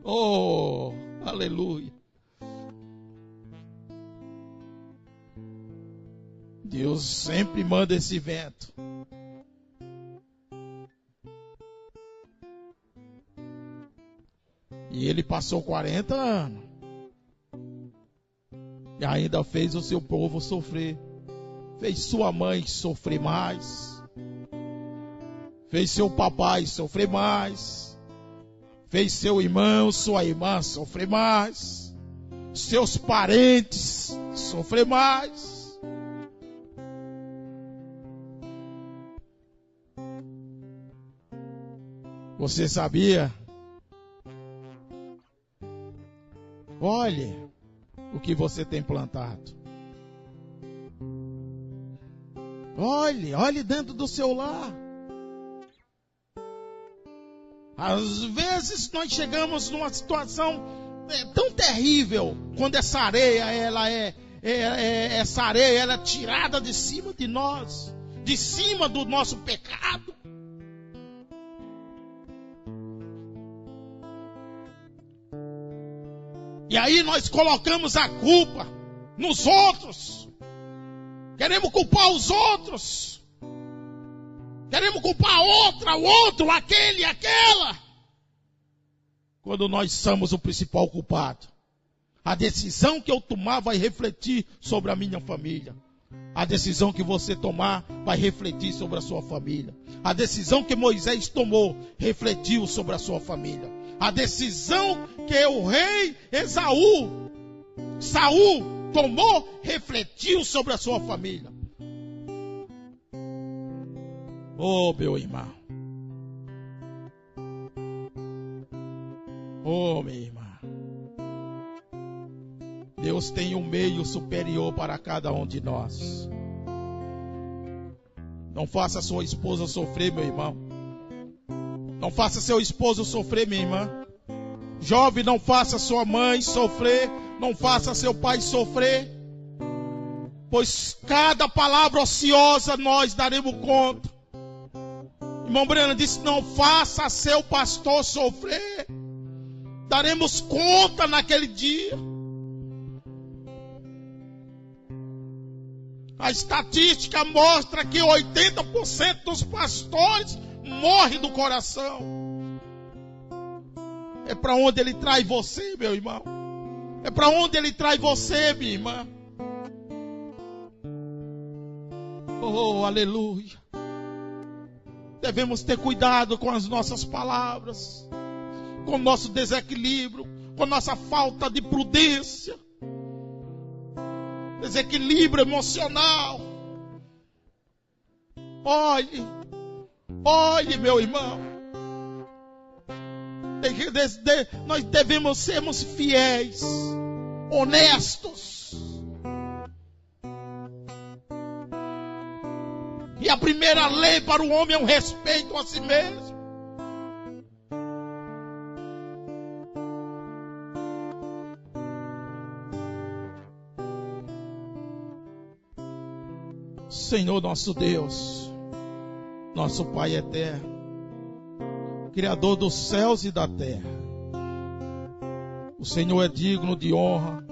Oh, aleluia. Deus sempre manda esse vento. E ele passou 40 anos. E ainda fez o seu povo sofrer. Fez sua mãe sofrer mais. Fez seu papai sofrer mais. Fez seu irmão, sua irmã sofrer mais. Seus parentes sofrer mais. Você sabia? Olhe o que você tem plantado. Olhe dentro do seu lar. Às vezes nós chegamos numa situação tão terrível, quando essa areia, essa areia ela é tirada de cima de nós, de cima do nosso pecado. E aí nós colocamos a culpa nos outros. Queremos culpar os outros. Queremos culpar a outra, o outro, aquele, aquela. Quando nós somos o principal culpado. A decisão que eu tomar vai refletir sobre a minha família. A decisão que você tomar vai refletir sobre a sua família. A decisão que Moisés tomou refletiu sobre a sua família. A decisão que o rei Saul tomou, refletiu sobre a sua família. Oh, meu irmão. Oh, minha irmã. Deus tem um meio superior para cada um de nós. Não faça sua esposa sofrer, meu irmão. Não faça seu esposo sofrer, minha irmã. Jovem, não faça sua mãe sofrer. Não faça seu pai sofrer. Pois cada palavra ociosa nós daremos conta. Irmão Breno disse, não faça seu pastor sofrer. Daremos conta naquele dia. A estatística mostra que 80% dos pastores morrem do coração. É para onde ele traz você, meu irmão. É para onde ele traz você, minha irmã. Oh, aleluia. Devemos ter cuidado com as nossas palavras, com o nosso desequilíbrio, com a nossa falta de prudência, desequilíbrio emocional. Olhe, meu irmão. Nós devemos sermos fiéis, honestos. E a primeira lei para o homem é o respeito a si mesmo. Senhor nosso Deus, nosso Pai eterno, Criador dos céus e da terra, o Senhor é digno de honra,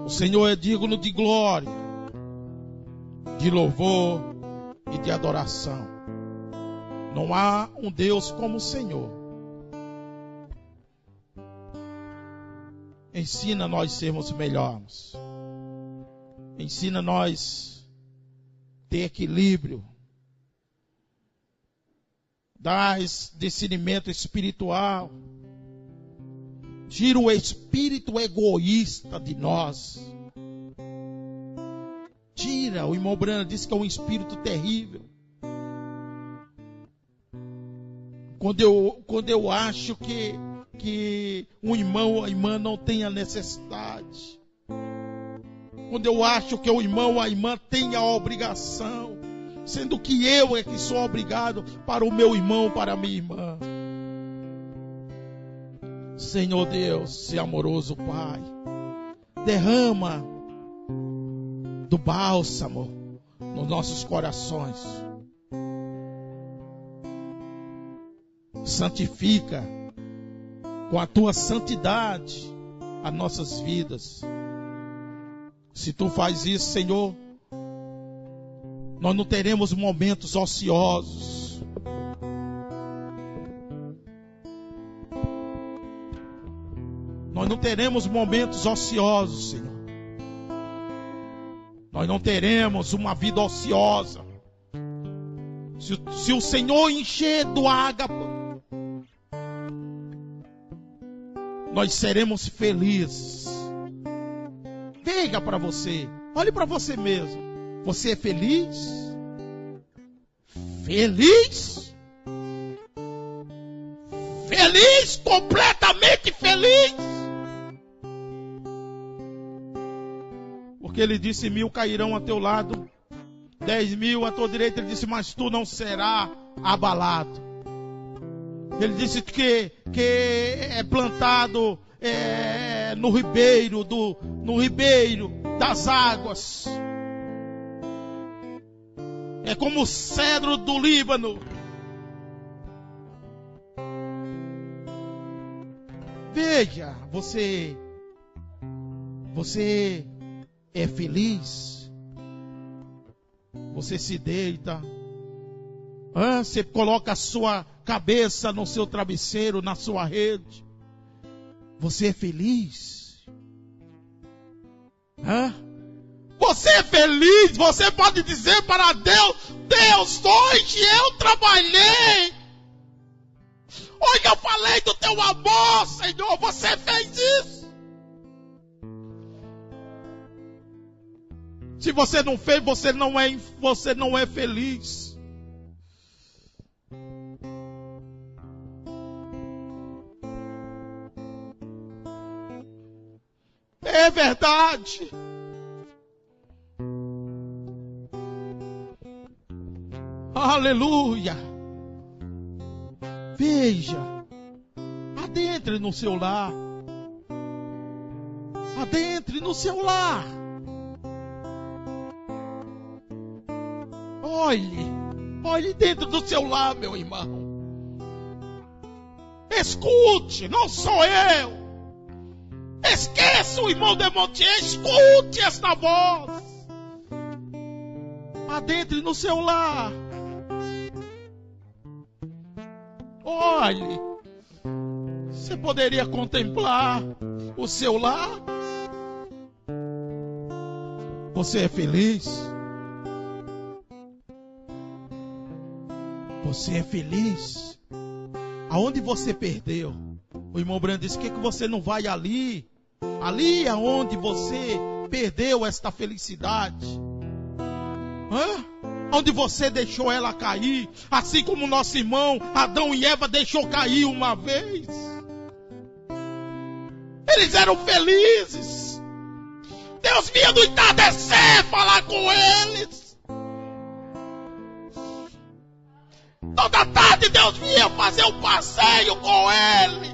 o Senhor é digno de glória, de louvor e de adoração. Não há um Deus como o Senhor. Ensina nós sermos melhores. Ensina nós a ter equilíbrio. Dá discernimento espiritual. Tira o espírito egoísta de nós. Tira. O irmão Branham disse que é um espírito terrível. Quando eu acho que um irmão ou a irmã não tem a necessidade. Quando eu acho que o irmão ou a irmã tem a obrigação. Sendo que eu é que sou obrigado para o meu irmão, para a minha irmã. Senhor Deus, se amoroso Pai, derrama do bálsamo nos nossos corações. Santifica com a tua santidade as nossas vidas. Se tu faz isso, Senhor, nós não teremos momentos ociosos. Nós não teremos momentos ociosos, Senhor. Nós não teremos uma vida ociosa. Se o Senhor encher do ágape, nós seremos felizes. Veja para você. Olhe para você mesmo. Você é feliz? Feliz? Feliz? Completamente feliz? Porque ele disse: 1000 cairão a teu lado, 10.000 à tua direita. Ele disse: mas tu não serás abalado. Ele disse que é plantado no ribeiro das águas. É como o cedro do Líbano. Veja, você é feliz? Você se deita, você coloca a sua cabeça no seu travesseiro, na sua rede. Você é feliz? Você é feliz? Você pode dizer para Deus: Deus, hoje eu trabalhei. Hoje eu falei do teu amor, Senhor. Você fez isso? Se você não fez, você não é feliz. É verdade. Aleluia. Veja, adentre no seu lar. Adentre no seu lar. Olhe dentro do seu lar, meu irmão. Escute, não sou eu. Esqueça o irmão de Montier, escute esta voz. Adentre no seu lar. Olhe, você poderia contemplar o seu lar? Você é feliz? Você é feliz? Aonde você perdeu? O irmão Branham disse: que você não vai ali? Ali é onde você perdeu esta felicidade. Onde você deixou ela cair, assim como nosso irmão Adão e Eva deixou cair uma vez. Eles eram felizes. Deus vinha do entardecer falar com eles. Toda tarde Deus vinha fazer um passeio com ele.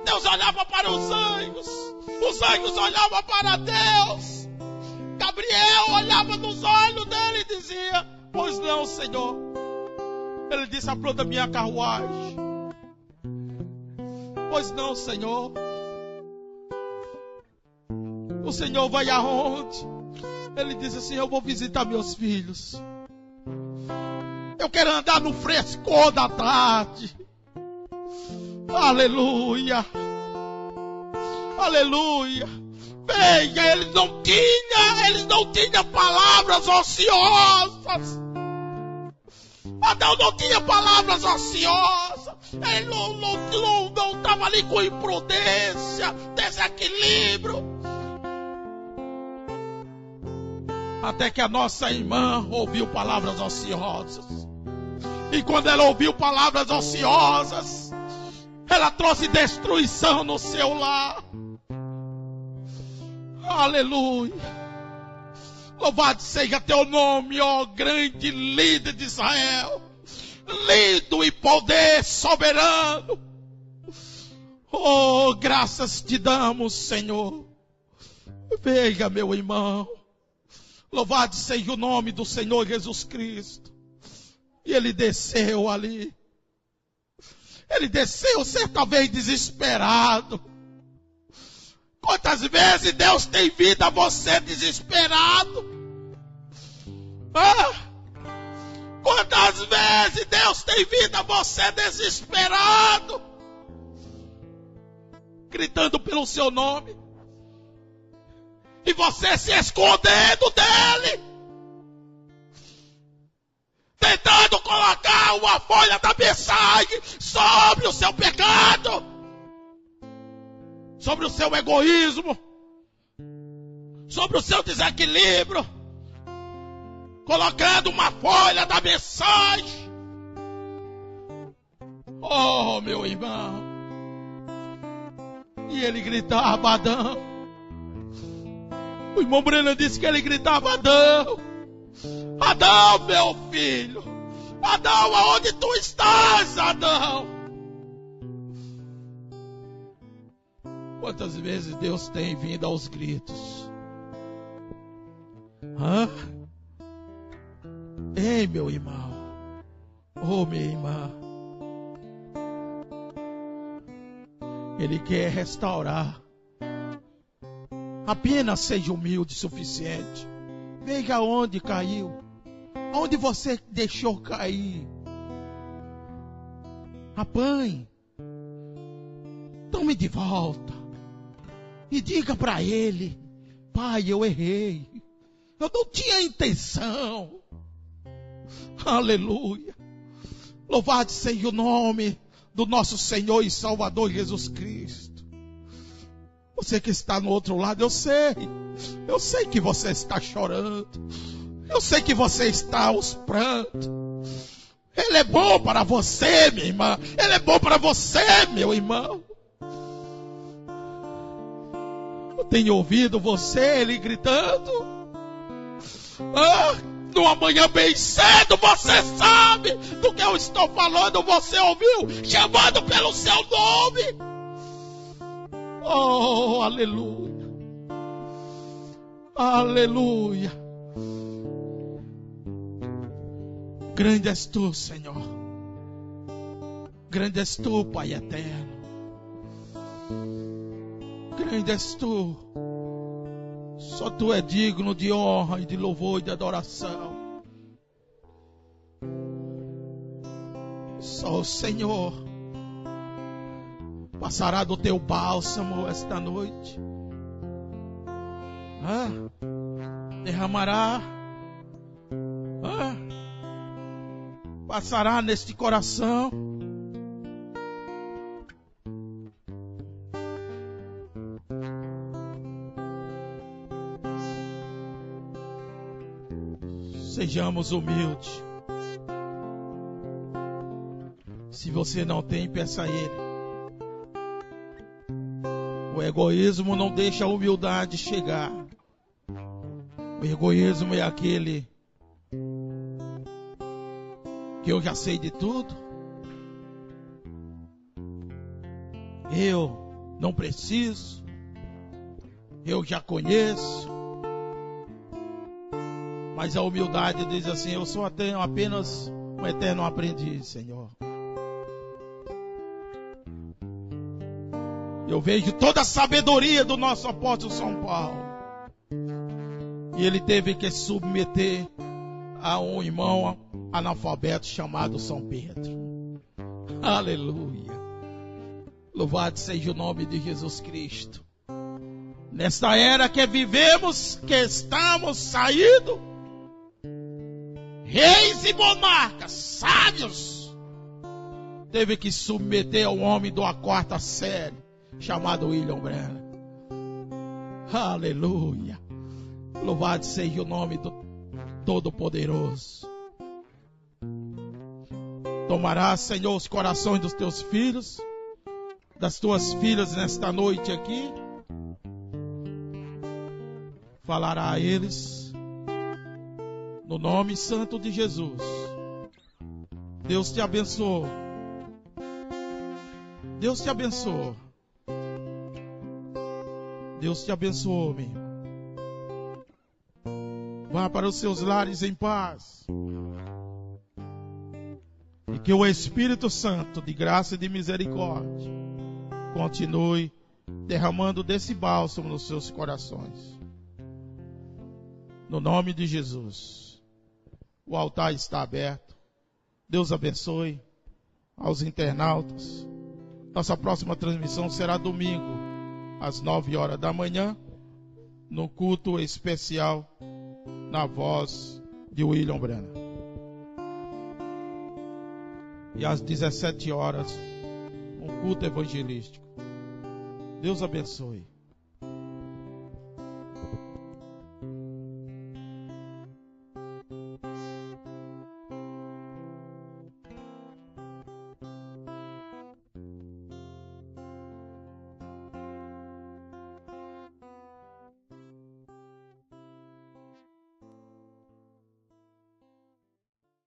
Deus olhava para os anjos olhavam para Deus. Gabriel olhava nos olhos dele e dizia: pois não, Senhor. Ele disse: apronta minha carruagem. Pois não, Senhor. O Senhor vai aonde? Ele disse assim: eu vou visitar meus filhos. Eu quero andar no frescor da tarde. Aleluia. Aleluia. Veja, eles não tinham palavras ociosas. Adão não tinha palavras ociosas. Ele não estava ali com imprudência, desequilíbrio. Até que a nossa irmã ouviu palavras ociosas. E quando ela ouviu palavras ociosas, ela trouxe destruição no seu lar. Aleluia. Louvado seja teu nome, ó grande líder de Israel. Lindo em poder soberano. Oh, graças te damos, Senhor. Veja, meu irmão. Louvado seja o nome do Senhor Jesus Cristo. E ele desceu ali. Ele desceu certa vez desesperado. Quantas vezes Deus tem vindo a você desesperado? Quantas vezes Deus tem vindo a você desesperado? Gritando pelo seu nome. E você se escondendo dele. Tentando colocar uma folha da mensagem sobre o seu pecado. Sobre o seu egoísmo. Sobre o seu desequilíbrio. Colocando uma folha da mensagem. Oh, meu irmão. E ele gritava, Adão. O irmão Breno disse que ele gritava, Adão. Adão, meu filho. Adão, aonde tu estás, Adão? Quantas vezes Deus tem vindo aos gritos? Ei, meu irmão. Oh, minha irmã. Ele quer restaurar. Apenas seja humilde o suficiente. Veja onde caiu. Onde você deixou cair. Apanhe. Tome de volta. E diga para ele: Pai, eu errei. Eu não tinha intenção. Aleluia. Louvado seja o nome do nosso Senhor e Salvador Jesus Cristo. Você que está no outro lado, eu sei que você está chorando, eu sei que você está aos prantos. Ele é bom para você, minha irmã, ele é bom para você, meu irmão. Eu tenho ouvido você, ele gritando, numa manhã bem cedo, você sabe do que eu estou falando, você ouviu, chamando pelo seu nome. Oh, aleluia. Aleluia. Grande és tu, Senhor. Grande és tu, Pai eterno. Grande és tu. Só tu é digno de honra e de louvor e de adoração. Só o Senhor passará do teu bálsamo esta noite. Derramará. Passará neste coração. Sejamos humildes. Se você não tem, peça a Ele. O egoísmo não deixa a humildade chegar. O egoísmo é aquele que eu já sei de tudo. Eu não preciso. Eu já conheço. Mas a humildade diz assim: eu sou apenas um eterno aprendiz, Senhor. Eu vejo toda a sabedoria do nosso apóstolo São Paulo. E ele teve que submeter a um irmão analfabeto chamado São Pedro. Aleluia. Louvado seja o nome de Jesus Cristo. nesta era que vivemos, que estamos saindo, reis e monarcas, sábios, teve que submeter ao homem da quarta série, chamado William Branham. Aleluia. Louvado seja o nome do Todo-Poderoso. Tomará, Senhor, os corações dos teus filhos, das tuas filhas nesta noite aqui. Falará a eles no nome santo de Jesus. Deus te abençoe. Deus te abençoe. Deus te abençoe, meu irmão. Vá para os seus lares em paz. E que o Espírito Santo, de graça e de misericórdia, continue derramando desse bálsamo nos seus corações. No nome de Jesus. O altar está aberto. Deus abençoe aos internautas. Nossa próxima transmissão será domingo, às 9 horas da manhã, no culto especial na voz de William Branham. E às 17 horas, um culto evangelístico. Deus abençoe.